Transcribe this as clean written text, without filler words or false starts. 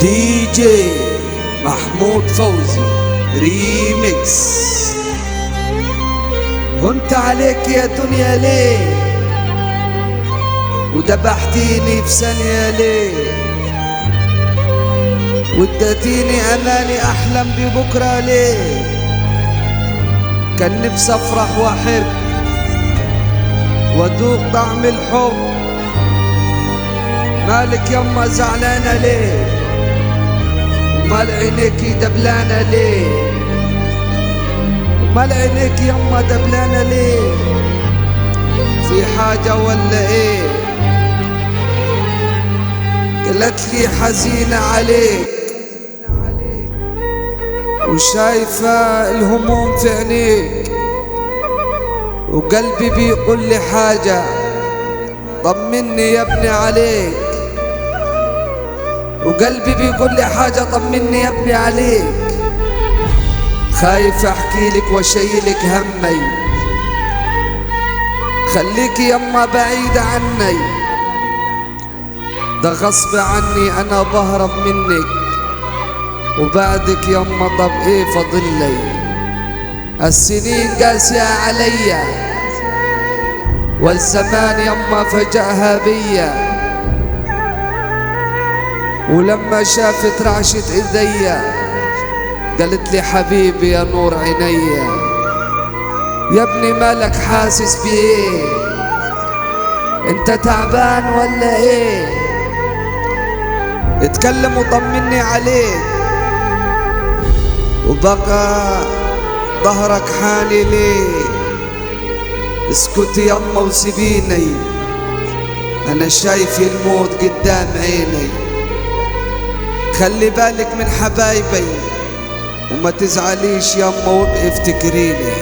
دي جي محمود فوزي ريميكس. هنت عليك يا دنيا ليه وذبحتيني في ثانية ليه واديتيني اماني احلم ببكرة ليه. كان نفسي افرح واحب وادوق طعم الحب. مالك يما زعلانة ليه ومال عينيكي دبلانة ليه ومال عينيكي يما دبلانة ليه. في حاجة ولا ايه؟ قالت لي حزينة عليك وشايفة الهموم في عينيك وقلبي بيقول لي حاجة طمني يا ابني عليك. وقلبي بيقول لي حاجة طمني يا ابني عليك. خايف احكي لك واشيلك همي خليكي يما بعيدة عني. ده غصب عني انا بهرب منك وبعدك يما طب ايه فاضلي. السنين قاسية عليا والزمان يما فجأها بيا. ولما شافت رعشة ايديا قالت لي حبيبي يا نور عينيا يا ابني مالك حاسس بايه؟ انت تعبان ولا ايه؟ اتكلم وطمني عليك. وبقى ظهرك حالي ليه؟ اسكتي يما وسيبيني انا شايف الموت قدام عيني. خلي بالك من حبايبي وما تزعليش يما وابقي افتكريني.